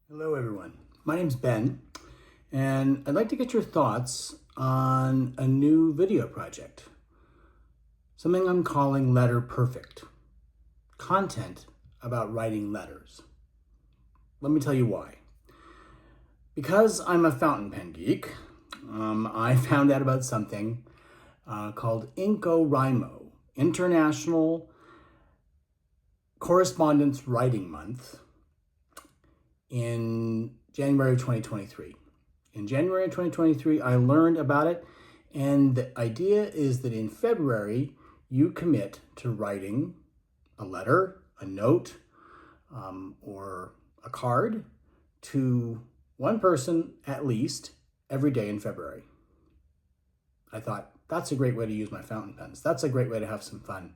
Hello everyone, my name's Ben, and I'd like to get your thoughts on a new video project. Something I'm calling Letter Perfect. Content about writing letters. Let me tell you why. Because I'm a fountain pen geek, I found out about something called INCOWRIMO, International Correspondence Writing Month, in January of 2023. In January of 2023, I learned about it, and the idea is that in February, you commit to writing a letter, a note, or a card to one person at least every day in February. I thought, that's a great way to use my fountain pens. That's a great way to have some fun.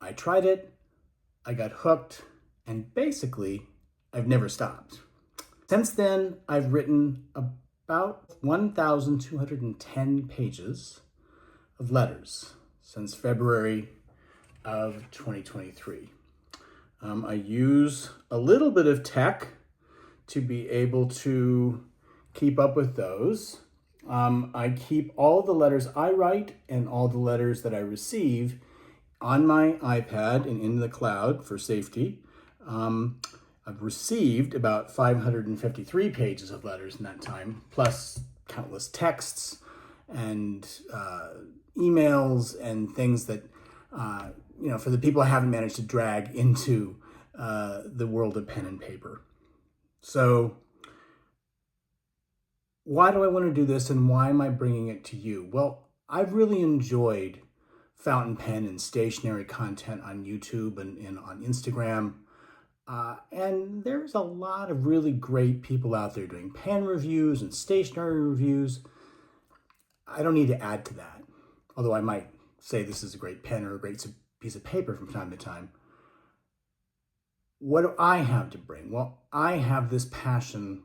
I tried it, I got hooked, and basically, I've never stopped. Since then, I've written about 1,210 pages of letters since February of 2023. I use a little bit of tech to be able to keep up with those. I keep all the letters I write and all the letters that I receive on my iPad and in the cloud for safety. I've received about 553 pages of letters in that time, plus countless texts and emails and things that, for the people I haven't managed to drag into the world of pen and paper. So why do I want to do this, and why am I bringing it to you? Well, I've really enjoyed fountain pen and stationery content on YouTube and on Instagram. And there's a lot of really great people out there doing pen reviews and stationery reviews. I don't need to add to that, although I might say this is a great pen or a great piece of paper from time to time. What do I have to bring? Well, I have this passion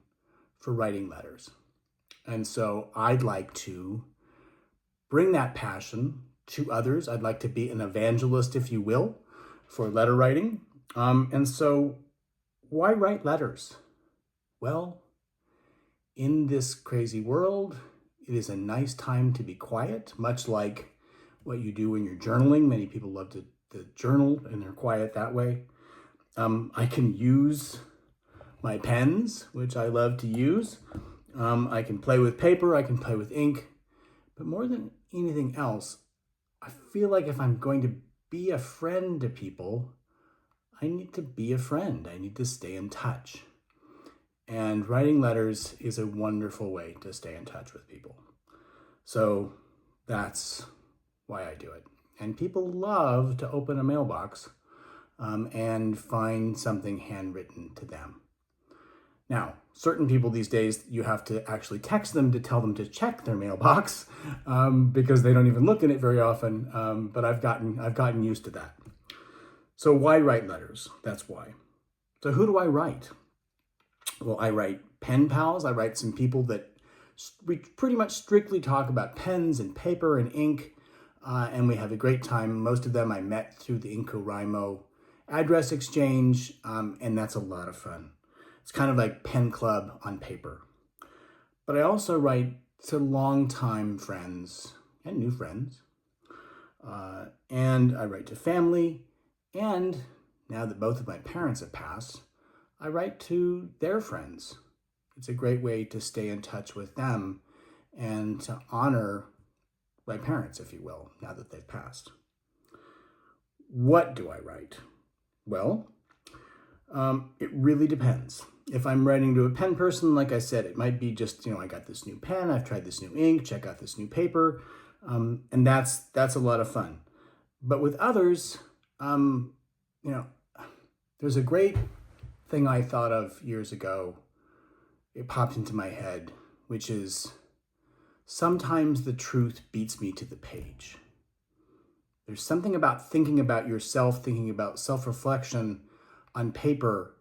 for writing letters. And so I'd like to bring that passion to others. I'd like to be an evangelist, if you will, for letter writing. And so why write letters? Well, in this crazy world, it is a nice time to be quiet, much like what you do when you're journaling. Many people love to journal and they're quiet that way. I can use my pens, which I love to use. I can play with paper, I can play with ink, but more than anything else, I feel like if I'm going to be a friend to people, I need to be a friend. I need to stay in touch. And writing letters is a wonderful way to stay in touch with people. So that's why I do it. And people love to open a mailbox and find something handwritten to them. Now, certain people these days, you have to actually text them to tell them to check their mailbox because they don't even look in it very often. But I've gotten used to that. So why write letters? That's why. So who do I write? Well, I write pen pals. I write some people that we pretty much strictly talk about pens and paper and ink, and we have a great time. Most of them I met through the INCOWRIMO address exchange, and that's a lot of fun. It's kind of like pen club on paper. But I also write to longtime friends and new friends, and I write to family. And now that both of my parents have passed, I write to their friends. It's a great way to stay in touch with them and to honor my parents, if you will, now that they've passed. What do I write? Well, it really depends. If I'm writing to a pen person, like I said, it might be just, I got this new pen, I've tried this new ink, check out this new paper, and that's a lot of fun. But with others, there's a great thing I thought of years ago. It popped into my head, which is sometimes the truth beats me to the page. There's something about thinking about yourself, thinking about self-reflection on paper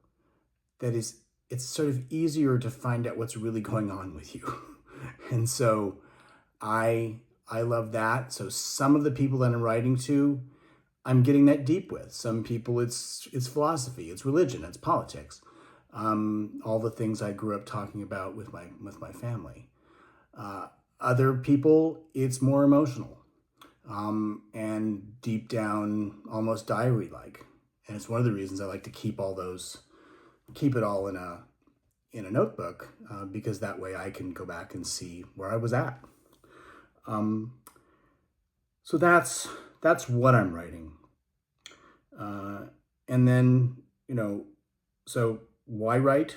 that it's sort of easier to find out what's really going on with you. And so I love that. So some of the people that I'm writing to, I'm getting that deep with. Some people it's philosophy, it's religion, it's politics. all the things I grew up talking about with my family. Other people, it's more emotional, and deep down, almost diary-like. And it's one of the reasons I like to keep it all in a notebook, because that way I can go back and see where I was at. So that's what I'm writing. And then, so why write?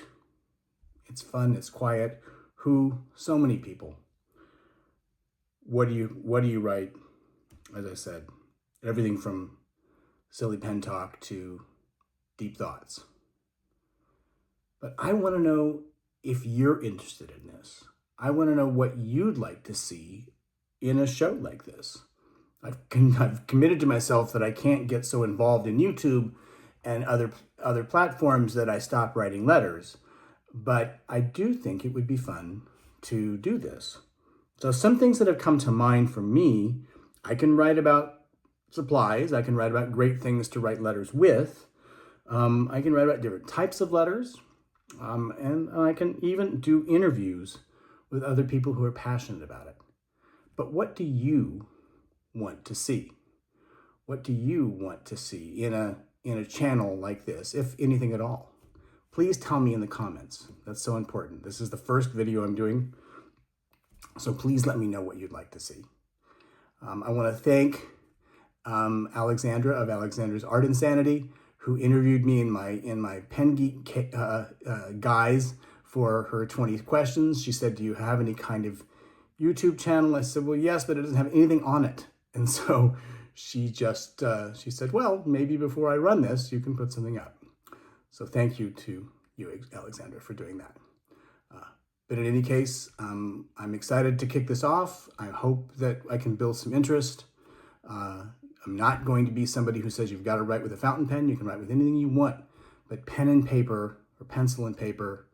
It's fun, it's quiet. Who? So many people. What do you write? As I said, everything from silly pen talk to deep thoughts. But I want to know if you're interested in this. I want to know what you'd like to see in a show like this. I've committed to myself that I can't get so involved in YouTube and other platforms that I stop writing letters. But I do think it would be fun to do this. So some things that have come to mind for me, I can write about supplies. I can write about great things to write letters with. I can write about different types of letters. And I can even do interviews with other people who are passionate about it. But what do you want to see? What do you want to see in a channel like this, if anything at all? Please tell me in the comments. That's so important. This is the first video I'm doing, so please let me know what you'd like to see. I want to thank Alexandra of Alexandra's Art Insanity, who interviewed me in my Pen Geek guise for her 20 questions. She said, "Do you have any kind of YouTube channel?" I said, "Well, yes, but it doesn't have anything on it." And so she said, "Well, maybe before I run this, you can put something up." So thank you to you, Alexandra, for doing that. But in any case, I'm excited to kick this off. I hope that I can build some interest. I'm not going to be somebody who says you've got to write with a fountain pen. You can write with anything you want, but pen and paper or pencil and paper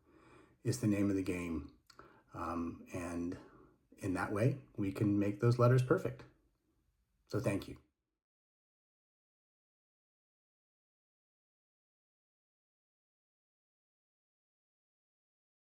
is the name of the game. And in that way, we can make those letters perfect. So thank you.